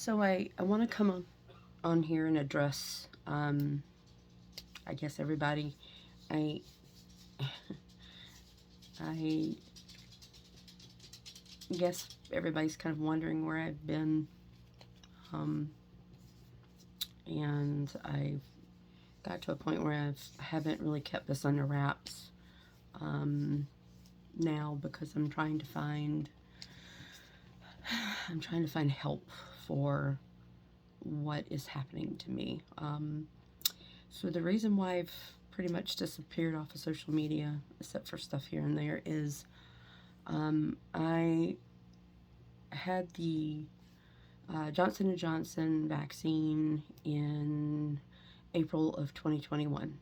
So I want to come on here and address, I guess everybody, I, I guess everybody's kind of wondering where I've been, and I've got to a point where I haven't really kept this under wraps, now because I'm trying to find help for what is happening to me. So the reason why I've pretty much disappeared off of social media, except for stuff here and there, is I had the Johnson & Johnson vaccine in April of 2021.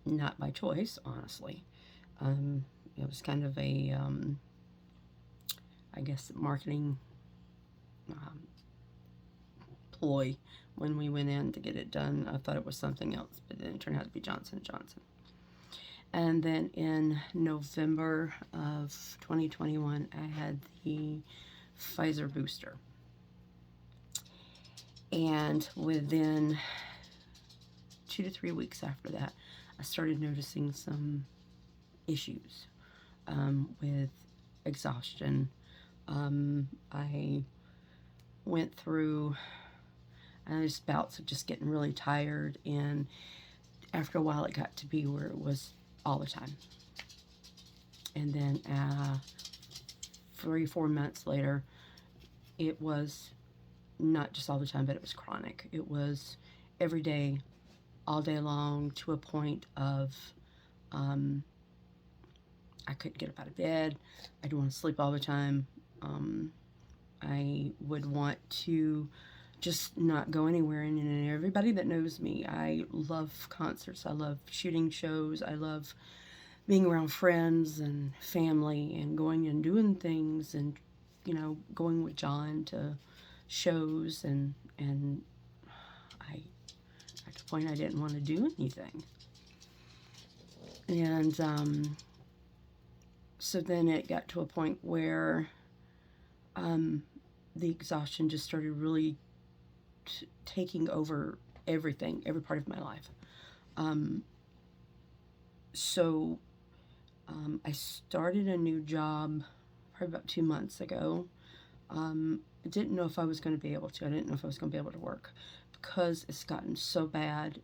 Not by choice, honestly. It was kind of a, I guess, marketing ploy when we went in to get it done. I thought it was something else, but then it turned out to be Johnson & Johnson. And then in November of 2021, I had the Pfizer booster. And within 2 to 3 weeks after that, I started noticing some issues with exhaustion. I went through just bouts of just getting really tired, and after a while it got to be where it was all the time. And then 3 or 4 months later, it was not just all the time, but it was chronic. It was every day, all day long, to a point of I couldn't get up out of bed. I didn't want to sleep all the time. I would want to just not go anywhere. And everybody that knows me, I love concerts. I love shooting shows. I love being around friends and family and going and doing things, and, you know, going with John to shows, and I at the point I didn't want to do anything. And so then it got to a point where the exhaustion just started really taking over everything, every part of my life. So I started a new job probably about 2 months ago. I didn't know if I was going to be able to. I didn't know if I was going to be able to work because it's gotten so bad.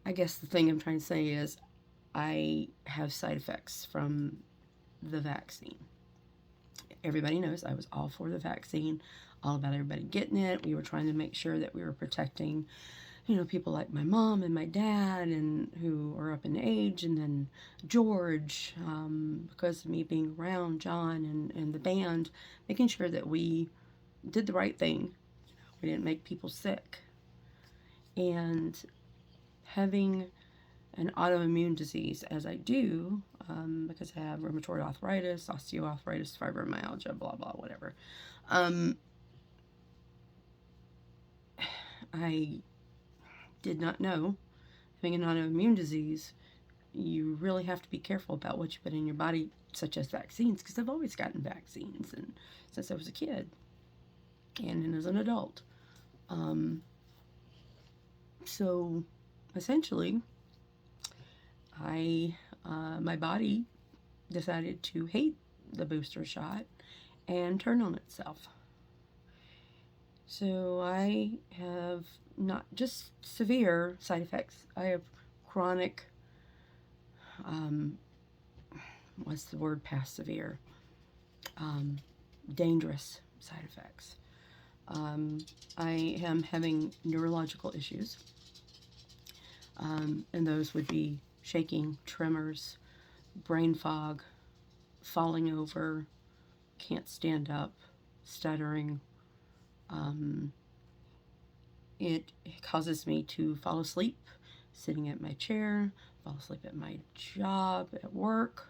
I guess the thing I'm trying to say is I have side effects from the vaccine. Everybody knows I was all for the vaccine, all about everybody getting it. We were trying to make sure that we were protecting, you know, people like my mom and my dad, and who are up in age, and then George, because of me being around John and the band, making sure that we did the right thing. We didn't make people sick. And having an autoimmune disease, as I do, because I have rheumatoid arthritis, osteoarthritis, fibromyalgia, blah, blah, whatever. I did not know, having an autoimmune disease, you really have to be careful about what you put in your body, such as vaccines, because I've always gotten vaccines, and since I was a kid, and as an adult. So essentially, my body decided to hate the booster shot and turn on itself. So I have not just severe side effects, I have chronic, what's the word past severe? Dangerous side effects. I am having neurological issues, and those would be shaking, tremors, brain fog, falling over, can't stand up, stuttering. It causes me to fall asleep sitting at my chair, fall asleep at my job, at work,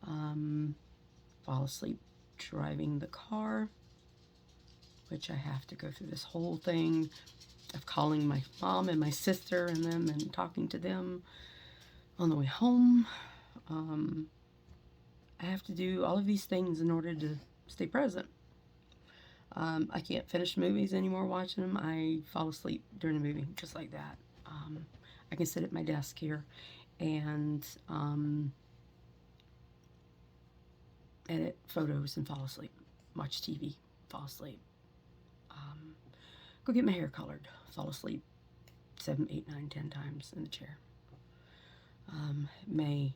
fall asleep driving the car, which I have to go through this whole thing of calling my mom and my sister and them and talking to them on the way home. I have to do all of these things in order to stay present. I can't finish movies anymore watching them. I fall asleep during a movie, just like that. I can sit at my desk here and edit photos and fall asleep. Watch TV, fall asleep. Go get my hair colored, fall asleep 7, 8, 9, 10 times in the chair. May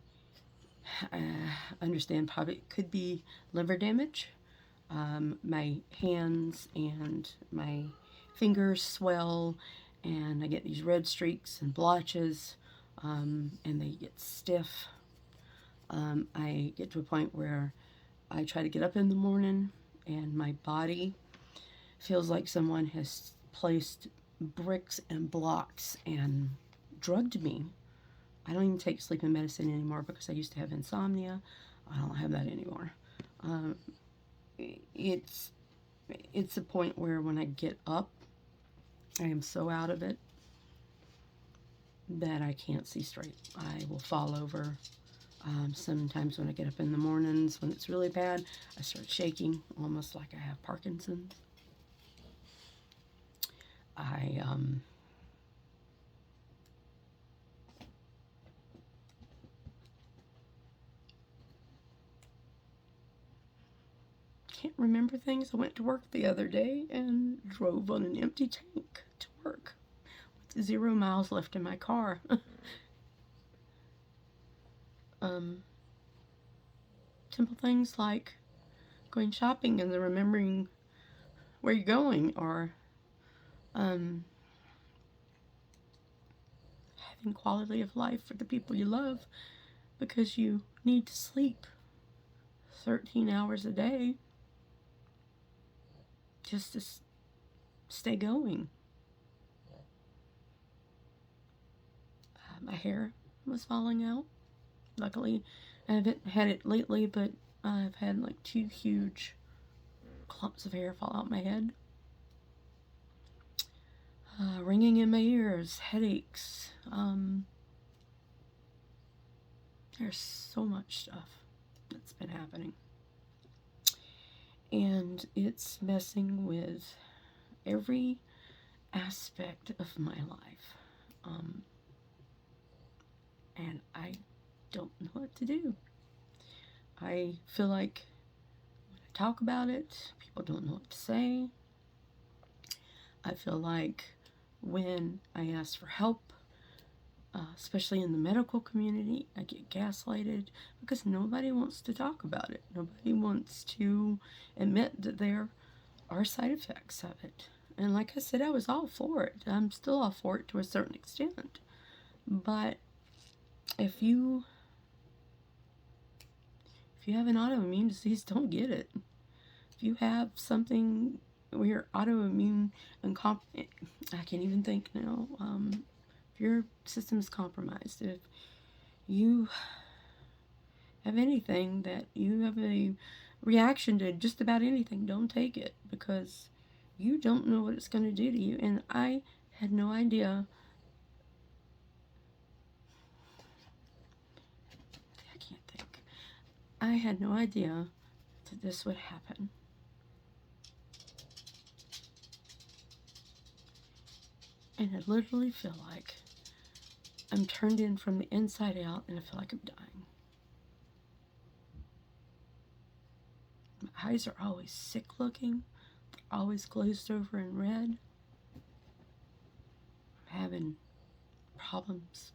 understand probably could be liver damage. My hands and my fingers swell, and I get these red streaks and blotches, and they get stiff. I get to a point where I try to get up in the morning, and my body feels like someone has placed bricks and blocks and drugged me. I don't even take sleeping medicine anymore because I used to have insomnia. I don't have that anymore. It's a point where when I get up, I am so out of it that I can't see straight. I will fall over. Sometimes when I get up in the mornings, when it's really bad, I start shaking, almost like I have Parkinson's. I can't remember things. I went to work the other day and drove on an empty tank to work with 0 miles left in my car. Simple things like going shopping and then remembering where you're going, or having quality of life for the people you love, because you need to sleep 13 hours a day just to stay going. My hair was falling out. Luckily, I haven't had it lately, but I've had like 2 huge clumps of hair fall out my head. Ringing in my ears, headaches. There's so much stuff that's been happening. And it's messing with every aspect of my life. And I don't know what to do. I feel like when I talk about it, people don't know what to say. I feel like when I ask for help, especially in the medical community, I get gaslighted because nobody wants to talk about it. Nobody wants to admit that there are side effects of it. And like I said, I was all for it. I'm still all for it to a certain extent. But if you have an autoimmune disease, don't get it. If you have something where you're autoimmune and I can't even think now. If your system is compromised, if you have anything that you have a reaction to just about anything, don't take it, because you don't know what it's going to do to you. And I had no idea. I can't think. I had no idea that this would happen. And I literally feel like I'm turned in from the inside out, and I feel like I'm dying. My eyes are always sick looking. They're always glazed over and red. I'm having problems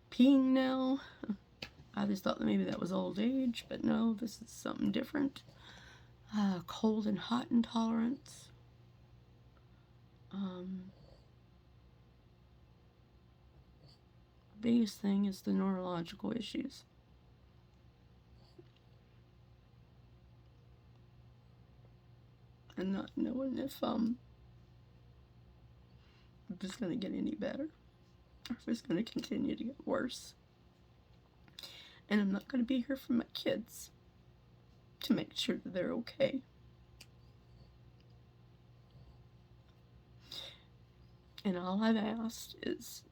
peeing now. I just thought that maybe that was old age, but no, this is something different. Cold and hot intolerance. Biggest thing is the neurological issues. And not knowing if it's going to get any better, or if it's going to continue to get worse. And I'm not going to be here for my kids to make sure that they're okay. And all I've asked is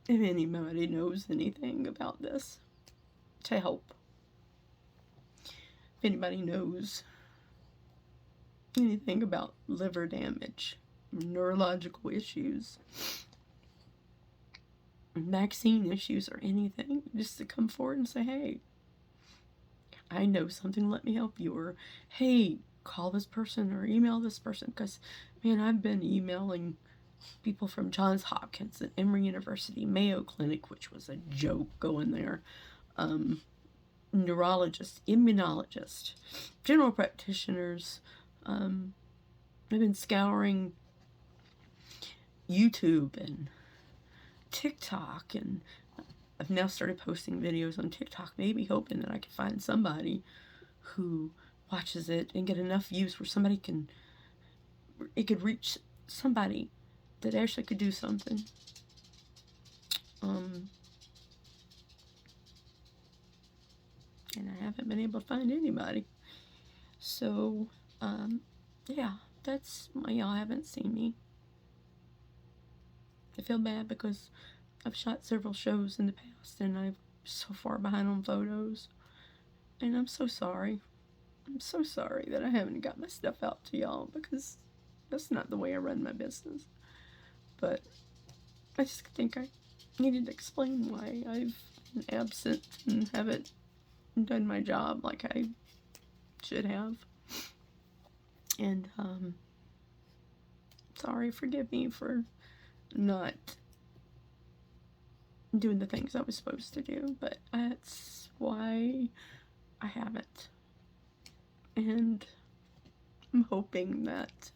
if anybody knows anything about this, to help. if anybody knows anything about liver damage, neurological issues, vaccine issues, or anything, just to come forward and say, hey, I know something, let me help you. Or, hey, call this person or email this person. Because, man, I've been emailing people from Johns Hopkins and Emory University, Mayo Clinic, which was a joke going there, neurologists, immunologists, general practitioners. I've been scouring YouTube and TikTok, and I've now started posting videos on TikTok, maybe hoping that I can find somebody who watches it and get enough views where it could reach somebody that actually could do something. And I haven't been able to find anybody. So, yeah, that's why y'all haven't seen me. I feel bad because I've shot several shows in the past and I'm so far behind on photos. And I'm so sorry. I'm so sorry that I haven't got my stuff out to y'all, because that's not the way I run my business. But I just think I needed to explain why I've been absent and haven't done my job like I should have. And, sorry, forgive me for not doing the things I was supposed to do, but that's why I haven't. And I'm hoping that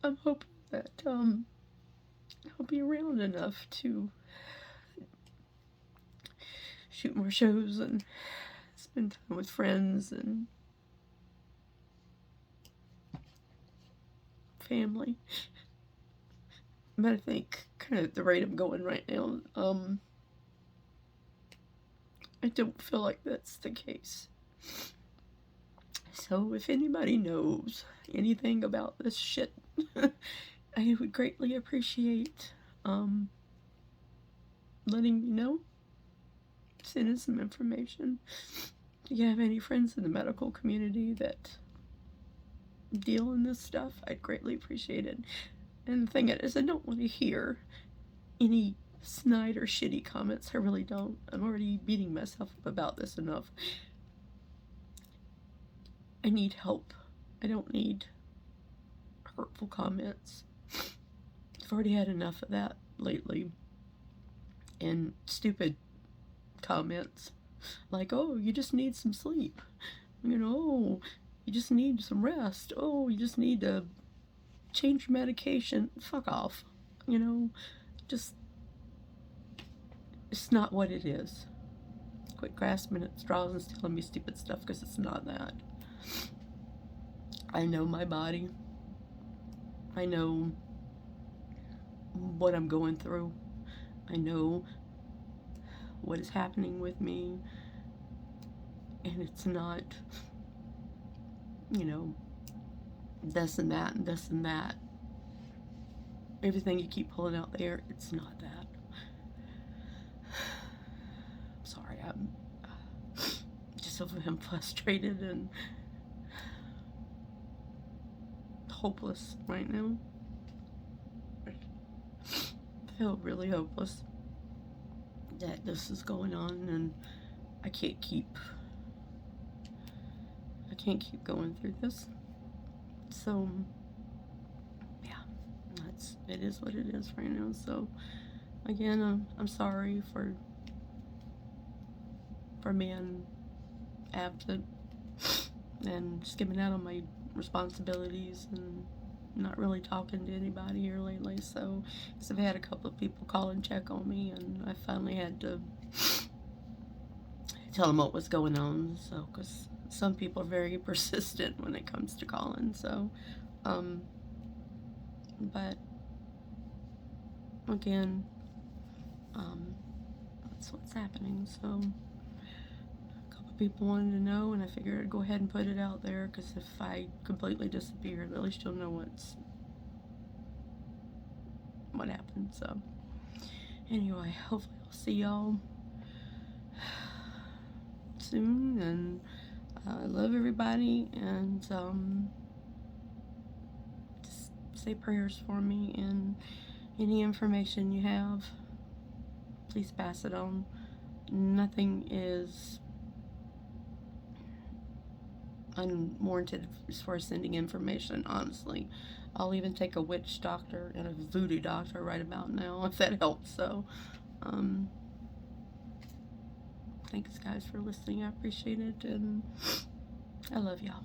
I'm hoping that I'll be around enough to shoot more shows and spend time with friends and family. But I think kind of at the rate I'm going right now, I don't feel like that's the case. So if anybody knows anything about this shit, I would greatly appreciate letting me know. Send in some information. If you have any friends in the medical community that deal in this stuff, I'd greatly appreciate it. And the thing is, I don't want to hear any snide or shitty comments. I really don't. I'm already beating myself up about this enough. I need help. I don't need hurtful comments. I've already had enough of that lately. And stupid comments like, oh, you just need some sleep. You know, you just need some rest. Oh, you just need to change your medication. Fuck off. You know, just, it's not what it is. Quit grasping at straws and telling me stupid stuff, because it's not that. I know my body. I know what I'm going through. I know what is happening with me. And it's not, you know, this and that and this and that. Everything you keep pulling out there, it's not that. I'm sorry, I'm just so frustrated and hopeless right now. I feel really hopeless that this is going on, and I can't keep going through this. So yeah, it is what it is right now. So again, I'm sorry for being absent and skipping out on my responsibilities and not really talking to anybody here lately. So, because I've had a couple of people call and check on me, and I finally had to tell them what was going on. So, because some people are very persistent when it comes to calling. So, but again, that's what's happening. So, a couple people wanted to know, and I figured I'd go ahead and put it out there, because if I completely disappeared, at least you'll know what happened. So anyway, hopefully I'll see y'all soon, and I love everybody, and just say prayers for me, and any information you have, please pass it on. Nothing is unwarranted as far as sending information, honestly. I'll even take a witch doctor and a voodoo doctor right about now, if that helps. So thanks guys for listening. I appreciate it, and I love y'all.